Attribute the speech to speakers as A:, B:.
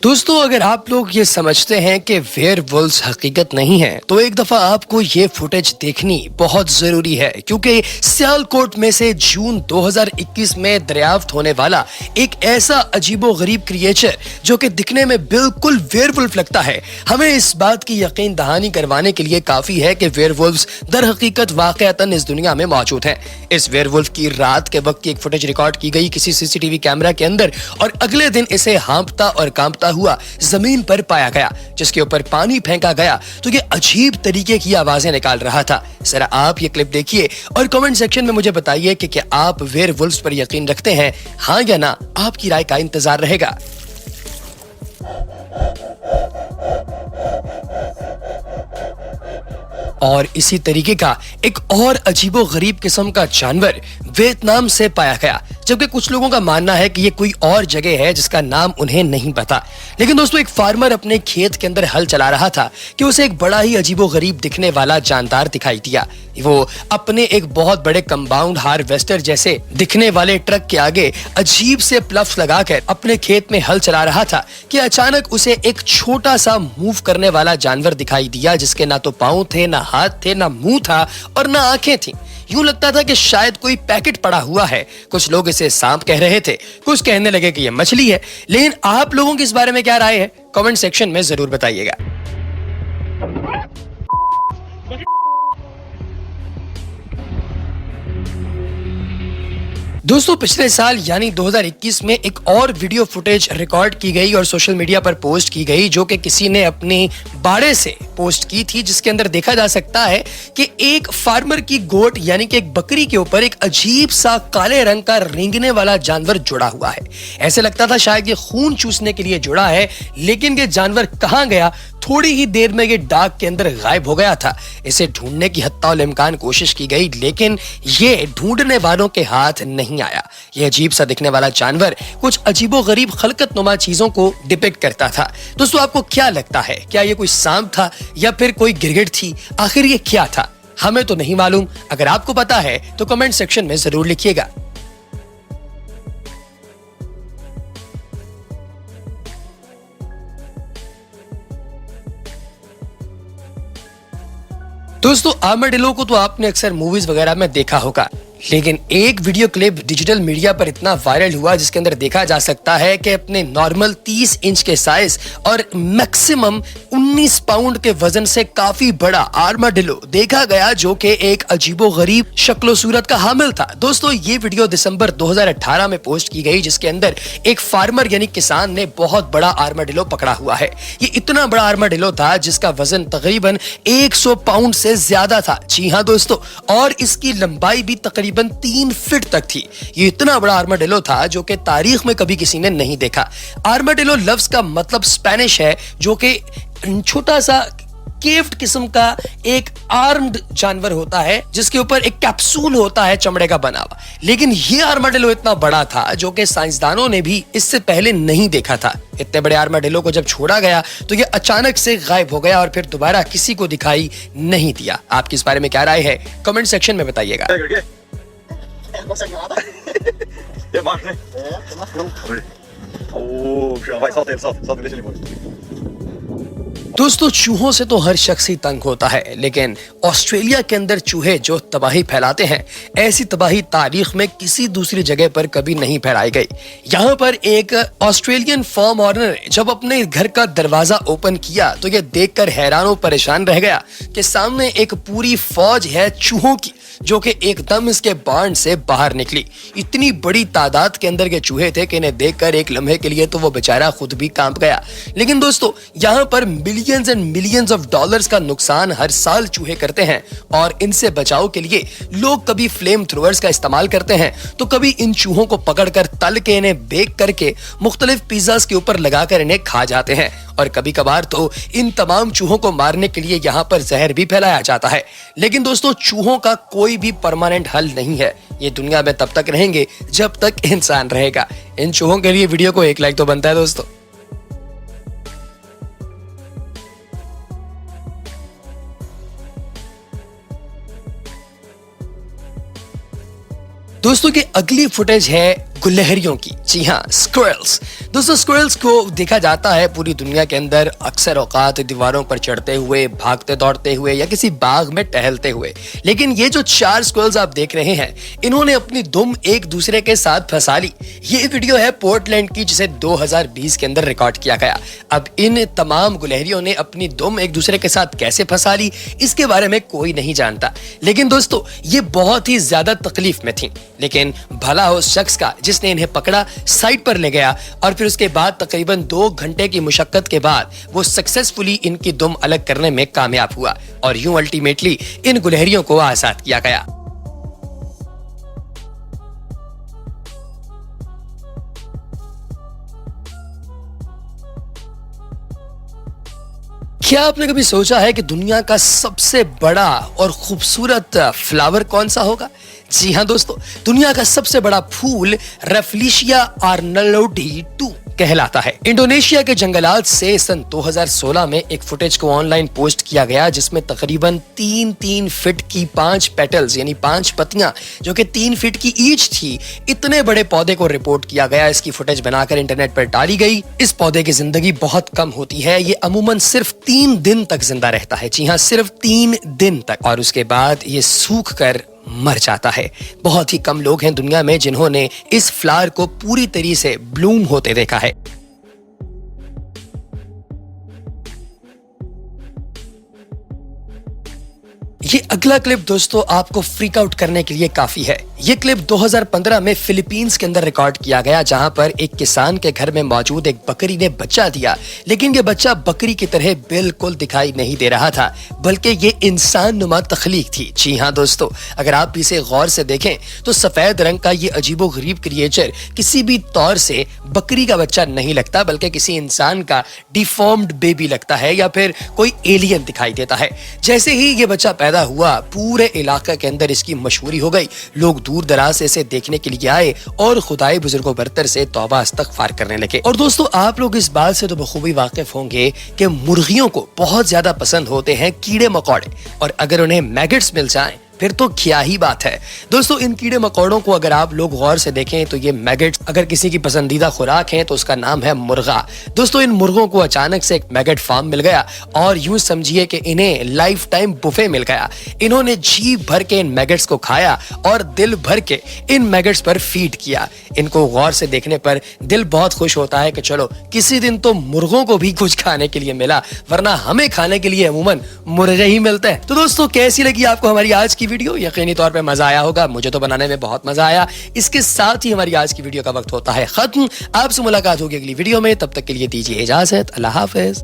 A: दोस्तों, अगर आप लोग ये समझते हैं कि वेयरवुल्व्स हकीकत नहीं है तो एक दफा आपको ये फुटेज देखनी बहुत जरूरी है, क्योंकि सियालकोट में से जून 2021 में दरियाफ्त होने वाला एक ऐसा अजीबोगरीब क्रिएचर जो कि दिखने में बिल्कुल वेयरवुल्फ लगता है, हमें इस बात की यकीन दहानी करवाने के लिए काफी है कि वेयरवुल्व्स दर हकीकत वाकईतन इस दुनिया में मौजूद हैं। इस वेयरवुल्फ की रात के वक्त की एक फुटेज रिकॉर्ड की गई किसी सीसीटीवी कैमरा के अंदर और अगले दिन इसे हाँफता और कांपता हुआ जमीन पर पाया गया, जिसके ऊपर पानी फेंका गया तो ये अजीब तरीके की आवाजें निकाल रहा था। जरा आप ये क्लिप देखिए और कमेंट सेक्शन में मुझे बताइए कि क्या आप वेयरवुल्व्स पर यकीन रखते हैं, हाँ या ना। आपकी राय का इंतजार रहेगा। और इसी तरीके का एक और अजीबो गरीब किस्म का जानवर वियतनाम से पाया गया, जबकि कुछ लोगों का मानना है कि ये कोई और जगह है जिसका नाम उन्हें नहीं पता। लेकिन दोस्तों, एक फार्मर अपने खेत के अंदर हल चला रहा था कि उसे एक बड़ा ही अजीबो गरीब दिखने वाला जानदार दिखाई दिया। वो अपने एक बहुत बड़े कंपाउंड हार्वेस्टर जैसे दिखने वाले ट्रक के आगे अजीब से प्लफ्स लगाकर अपने खेत में हल चला रहा था कि अचानक उसे एक छोटा सा मूव करने वाला जानवर दिखाई दिया, जिसके ना तो पांव थे, ना हाथ थे, ना मुंह था और ना आंखें थी। यूं लगता था कि शायद कोई पैकेट पड़ा हुआ है। कुछ लोग इसे सांप कह रहे थे, कुछ कहने लगे कि यह मछली है। लेकिन आप लोगों की इस बारे में क्या राय है, कमेंट सेक्शन में जरूर बताइएगा। दोस्तों, पिछले साल यानी 2021 में एक और वीडियो फुटेज रिकॉर्ड की गई और सोशल मीडिया पर पोस्ट की गई, जो कि किसी ने अपने बाड़े से पोस्ट की थी, जिसके अंदर देखा जा सकता है कि एक फार्मर की गोट यानी कि एक बकरी के ऊपर एक अजीब सा काले रंग का रेंगने वाला जानवर जुड़ा हुआ है। ऐसे लगता था शायद ये खून चूसने के लिए जुड़ा है, लेकिन ये जानवर कहां गया, थोड़ी ही देर में ये डाक के अंदर गायब हो गया था। इसे ढूंढने की हत्ता इम्कान कोशिश की गई, लेकिन ये ढूंढने वालों के हाथ नहीं आया। यह अजीब सा दिखने वाला जानवर कुछ अजीबो गरीब खलकत नुमा चीजों को डिपिक्ट करता था। दोस्तों, आपको क्या लगता है, क्या ये कोई सांप था या फिर कोई गिरगिट थी? आखिर ये क्या था? हमें तो नहीं मालूम। अगर आपको पता है तो कमेंट सेक्शन में जरूर लिखिएगा। दोस्तों, आर्माडिलो को तो आपने अक्सर मूवीज वगैरह में देखा होगा, लेकिन एक वीडियो क्लिप डिजिटल मीडिया पर इतना वायरल हुआ जिसके अंदर देखा जा सकता है कि अपने नॉर्मल 30 इंच के साइज और मैक्सिमम 19 पाउंड के वजन से काफी बड़ा आर्माडिलो देखा गया, जो कि एक अजीबो गरीब शक्लो सूरत का हामिल था। दोस्तों, ये वीडियो दिसंबर 2018 में पोस्ट की गई, जिसके अंदर एक फार्मर यानी किसान ने बहुत बड़ा आर्माडिलो पकड़ा हुआ है। ये इतना बड़ा आर्माडिलो था जिसका वजन तकरीबन 100 पाउंड से ज्यादा था। जी हाँ दोस्तों, और इसकी लंबाई भी तकरीबन 3 फीट तक थी। ये इतना बड़ा आर्माडिलो था जो कि तारीख में कभी किसी ने नहीं देखा। आर्माडिलो लफ्ज का मतलब स्पेनिश है, जो कि छोटा सा केव्ड किस्म का एक आर्म्ड जानवर होता है, जिसके ऊपर एक कैप्सूल होता है चमड़े का बना हुआ। लेकिन ये आर्माडिलो इतना बड़ा था जो कि साइंसदानों ने भी इससे पहले नहीं देखा था। इतने बड़े आर्माडिलो को जब छोड़ा गया तो ये अचानक से गायब हो गया और फिर दोबारा किसी को दिखाई नहीं दिया। आपकी इस बारे में क्या राय है, कमेंट सेक्शन में बताइएगा। दोस्तों, चूहों से तो हर शख्स ही तंग होता है, लेकिन ऑस्ट्रेलिया के अंदर चूहे जो तबाही फैलाते हैं, ऐसी तबाही तारीख में किसी दूसरी जगह पर कभी नहीं फैलाई गई। यहाँ पर एक ऑस्ट्रेलियन फार्म ओनर ने जब अपने घर का दरवाजा ओपन किया तो ये देखकर हैरान और परेशान रह गया कि सामने एक पूरी फौज है चूहों की, जो कि एकदम इसके बाण से बाहर निकली। इतनी बड़ी तादाद के अंदर के चूहे थे कि इन्हें देखकर एक लम्हे के लिए तो वो बेचारा खुद भी कांप गया। लेकिन दोस्तों, यहाँ पर millions and millions of dollars का नुकसान हर साल चूहे करते हैं, और इनसे बचाव के लिए लोग कभी फ्लेम थ्रोअर्स का इस्तेमाल करते हैं, तो कभी इन चूहों को पकड़कर तल के इन्हें बेक करके मुख्तलिफ पिज्जास के ऊपर लगाकर इन्हें खा जाते हैं, और कभी कभार तो इन तमाम चूहों को मारने के लिए यहाँ पर जहर भी फैलाया जाता है। लेकिन दोस्तों, चूहों का कोई भी परमानेंट हल नहीं है। ये दुनिया में तब तक रहेंगे जब तक इंसान रहेगा। इन चूहों के लिए वीडियो को एक लाइक तो बनता है दोस्तों। दोस्तों की अगली फुटेज है गुलहरियों की। जी हाँ, स्क्विरल्स। दोस्तों स्क्विरल्स को देखा जाता है पूरी दुनिया के अंदर अक्सर औकात दीवारों पर चढ़ते हुए, भागते दौड़ते हुए या किसी बाग में टहलते हुए। लेकिन ये जो 4 स्क्विरल्स आप देख रहे हैं, इन्होंने अपनी दुम एक दूसरे के साथ फंसा ली। ये वीडियो है पोर्टलैंड की, जिसे 2020 के अंदर रिकॉर्ड किया गया। अब इन तमाम गुलहरियों ने अपनी दुम एक दूसरे के साथ कैसे फंसा ली, इसके बारे में कोई नहीं जानता। लेकिन दोस्तों ये बहुत ही ज्यादा तकलीफ में थी। लेकिन भला हो उस शख्स का जिसने इन्हें पकड़ा, साइड पर ले गया और फिर उसके बाद तकरीबन 2 घंटे की मुशक्कत के बाद वो सक्सेसफुली इनकी दुम अलग करने में कामयाब हुआ और यूं अल्टीमेटली इन गुलहरियों को आजाद किया गया। क्या आपने कभी सोचा है कि दुनिया का सबसे बड़ा और खूबसूरत फ्लावर कौन सा होगा? जी हाँ दोस्तों, दुनिया का सबसे बड़ा फूल रेफ्लिशिया आर्नल्डी 2 कहलाता है। इंडोनेशिया के जंगलात से सन 2016 में एक फुटेज को ऑनलाइन पोस्ट किया गया, जिसमें तकरीबन 3-3 फीट की 5 पेटल्स यानी 5 पत्तियां जो कि 3 फीट की ईच थी, इतने बड़े पौधे को रिपोर्ट किया गया। इसकी फुटेज बनाकर इंटरनेट पर डाली गई। इस पौधे की जिंदगी बहुत कम होती है। ये अमूमन सिर्फ 3 दिन तक जिंदा रहता है। जी हाँ, सिर्फ 3 दिन तक, और उसके बाद ये सूख कर मर जाता है। बहुत ही कम लोग हैं दुनिया में जिन्होंने इस फ्लावर को पूरी तरीके से ब्लूम होते देखा है। ये अगला क्लिप दोस्तों आपको फ्रीक आउट करने के लिए काफी है। ये क्लिप 2015 में फिलीपींस के अंदर रिकॉर्ड किया गया, जहां पर एक किसान के घर में मौजूद एक बकरी ने बच्चा दिया। लेकिन ये बच्चा बकरी की तरह बिल्कुल दिखाई नहीं दे रहा था, बल्कि ये इंसान नुमा तख्लीक थी। जी हाँ दोस्तों, अगर आप इसे गौर से देखें तो सफेद रंग का ये अजीबो गरीब क्रिएचर किसी भी तौर से बकरी का बच्चा नहीं लगता, बल्कि किसी इंसान का डिफॉर्म्ड बेबी लगता है या फिर कोई एलियन दिखाई देता है। जैसे ही ये बच्चा पैदा हुआ, पूरे इलाके के अंदर इसकी मशहूरी हो गई। लोग दूर दराज से इसे देखने के लिए आए और खुदाई बुजुर्गों बरतर से तौबा इस्तगफार करने लगे। और दोस्तों आप लोग इस बात से तो बखूबी वाकिफ होंगे कि मुर्गियों को बहुत ज्यादा पसंद होते हैं कीड़े मकोड़े, और अगर उन्हें मैगट्स मिल जाएं फिर तो क्या ही बात है। दोस्तों इन कीड़े मकोड़ों को अगर आप लोग गौर से देखें तो ये मैगट्स अगर किसी की पसंदीदा खुराक है तो उसका नाम है मुर्गा। दोस्तों इन मुर्गों को अचानक से एक मैगट फार्म मिल गया और यूं समझिए कि इन्हें लाइफ टाइम बुफे मिल गया। इन्होंने जी भर के इन मैगट्स को खाया और दिल भर के इन मैगट्स पर फीड किया। इनको गौर से देखने पर दिल बहुत खुश होता है कि चलो किसी दिन तो मुर्गों को भी कुछ खाने के लिए मिला, वरना हमें खाने के लिए अमूमन मुर्गे ही मिलते हैं। तो दोस्तों कैसी लगी आपको हमारी आज की वीडियो? यकीनी तौर पे मजा आया होगा, मुझे तो बनाने में बहुत मजा आया। इसके साथ ही हमारी आज की वीडियो का वक्त होता है खत्म। आपसे मुलाकात होगी अगली वीडियो में, तब तक के लिए दीजिए इजाजत। अल्लाह हाफिज।